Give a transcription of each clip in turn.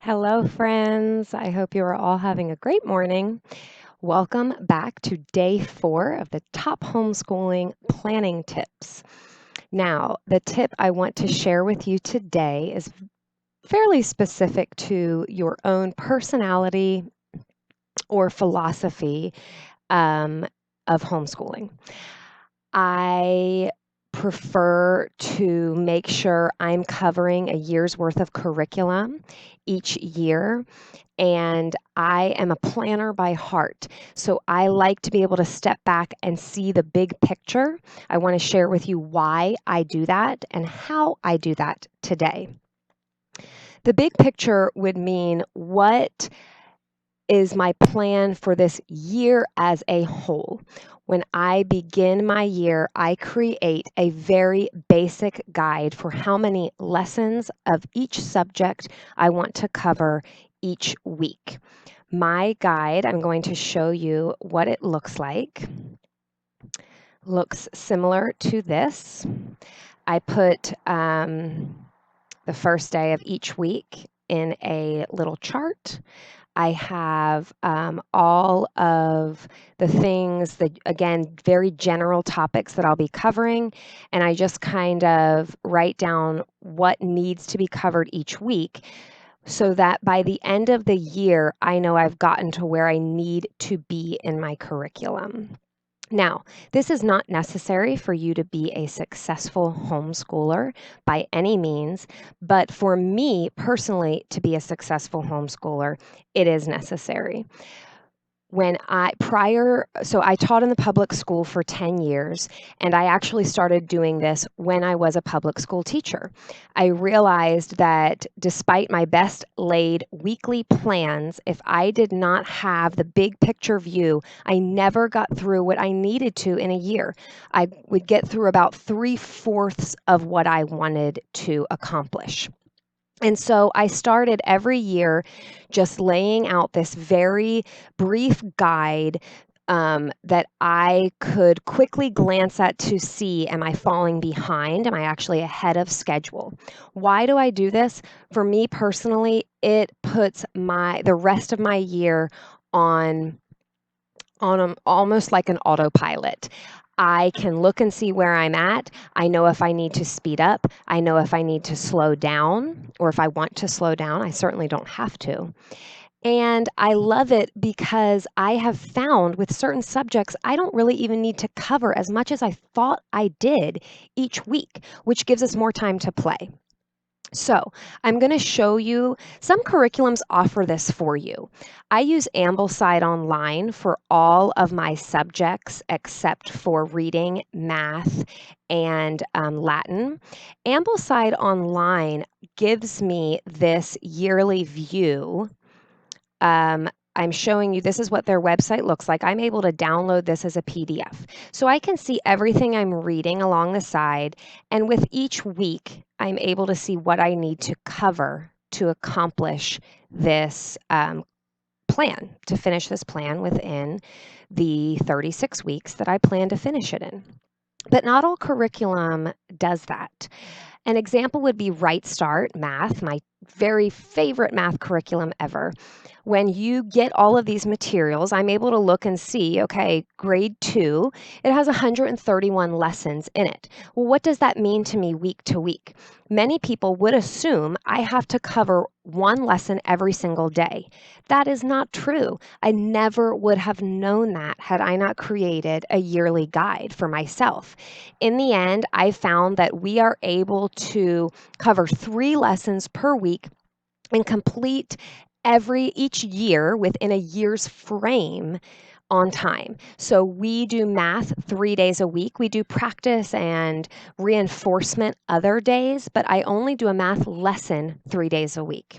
Hello, friends. I hope you are all having a great morning. Welcome back to day 4 of the top homeschooling planning tips. Now, the tip I want to share with you today is fairly specific to your own personality or philosophy um, of homeschooling. I prefer to make sure I'm covering a year's worth of curriculum each year. And I am a planner by heart. So I like to be able to step back and see the big picture. I want to share with you why I do that and how I do that today. The big picture would mean what is my plan for this year as a whole. When I begin my year, I create a very basic guide for how many lessons of each subject I want to cover each week. My guide, I'm going to show you what it looks like. Looks similar to this. I put the first day of each week in a little chart. I have all of the things that, again, very general topics that I'll be covering, and I just kind of write down what needs to be covered each week so that by the end of the year, I know I've gotten to where I need to be in my curriculum. Now, this is not necessary for you to be a successful homeschooler by any means, but for me personally, to be a successful homeschooler, it is necessary. So I taught in the public school for 10 years, and I actually started doing this when I was a public school teacher. I realized that despite my best laid weekly plans, if I did not have the big picture view, I never got through what I needed to in a year. I would get through about 3/4 of what I wanted to accomplish. And so I started every year just laying out this very brief guide that I could quickly glance at to see, am I falling behind? Am I actually ahead of schedule? Why do I do this? For me personally, it puts the rest of my year on almost like an autopilot. I can look and see where I'm at. I know if I need to speed up. I know if I need to slow down, or if I want to slow down. I certainly don't have to. And I love it because I have found with certain subjects, I don't really even need to cover as much as I thought I did each week, which gives us more time to play. So I'm going to show you some curriculums offer this for you. I use Ambleside Online for all of my subjects except for reading, math, and Latin. Ambleside Online gives me this yearly view. I'm showing you, this is what their website looks like. I'm able to download this as a PDF. So I can see everything I'm reading along the side, and with each week, I'm able to see what I need to cover to accomplish this plan, to finish this plan within the 36 weeks that I plan to finish it in. But not all curriculum does that. An example would be Right Start Math, my very favorite math curriculum ever. When you get all of these materials, I'm able to look and see, okay, grade 2, it has 131 lessons in it. Well, what does that mean to me week to week? Many people would assume I have to cover one lesson every single day. That is not true. I never would have known that had I not created a yearly guide for myself. In the end, I found that we are able to cover 3 lessons per week and complete each year within a year's frame on time. So we do math 3 days a week. We do practice and reinforcement other days, but I only do a math lesson 3 days a week.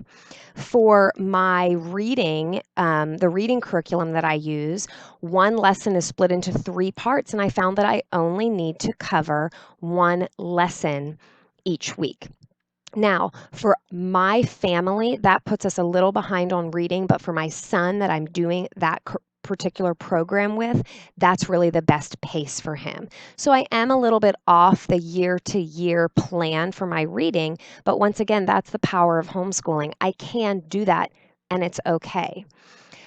For my reading, the reading curriculum that I use, one lesson is split into 3 parts, and I found that I only need to cover one lesson each week. Now, for my family, that puts us a little behind on reading, but for my son that I'm doing that particular program with, that's really the best pace for him. So I am a little bit off the year to year plan for my reading, but once again, that's the power of homeschooling. I can do that and it's okay.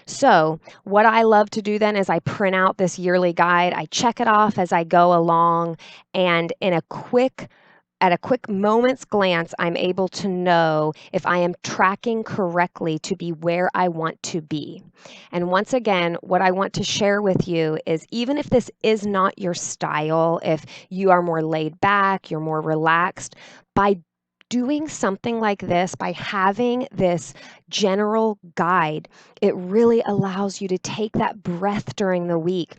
So, what I love to do then is I print out this yearly guide. I check it off as I go along, and at a quick moment's glance, I'm able to know if I am tracking correctly to be where I want to be. And once again, what I want to share with you is even if this is not your style, if you are more laid back, you're more relaxed, by doing something like this, by having this general guide, it really allows you to take that breath during the week.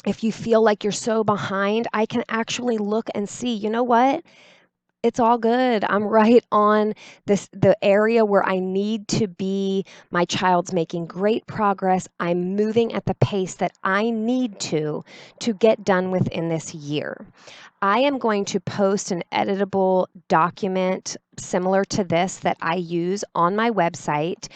If you feel like you're so behind, I can actually look and see, you know what? It's all good. I'm right on the area where I need to be. My child's making great progress. I'm moving at the pace that I need to get done within this year. I am going to post an editable document similar to this that I use on my website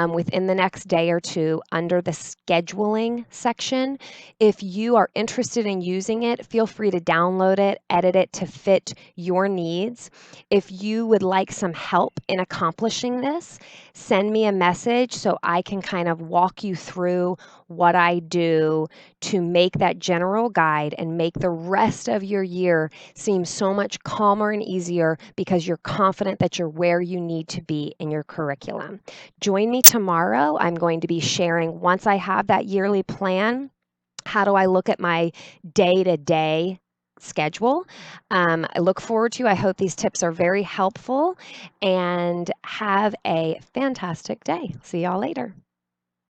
within the next day or two under the scheduling section. If you are interested in using it, feel free to download it, edit it to fit your needs. If you would like some help in accomplishing this, send me a message so I can kind of walk you through what I do to make that general guide and make the rest of your year seem so much calmer and easier because you're confident that you're where you need to be in your curriculum. Join me tomorrow. I'm going to be sharing, once I have that yearly plan, how do I look at my day-to-day schedule. I look forward to. I hope these tips are very helpful, and have a fantastic day. See y'all later.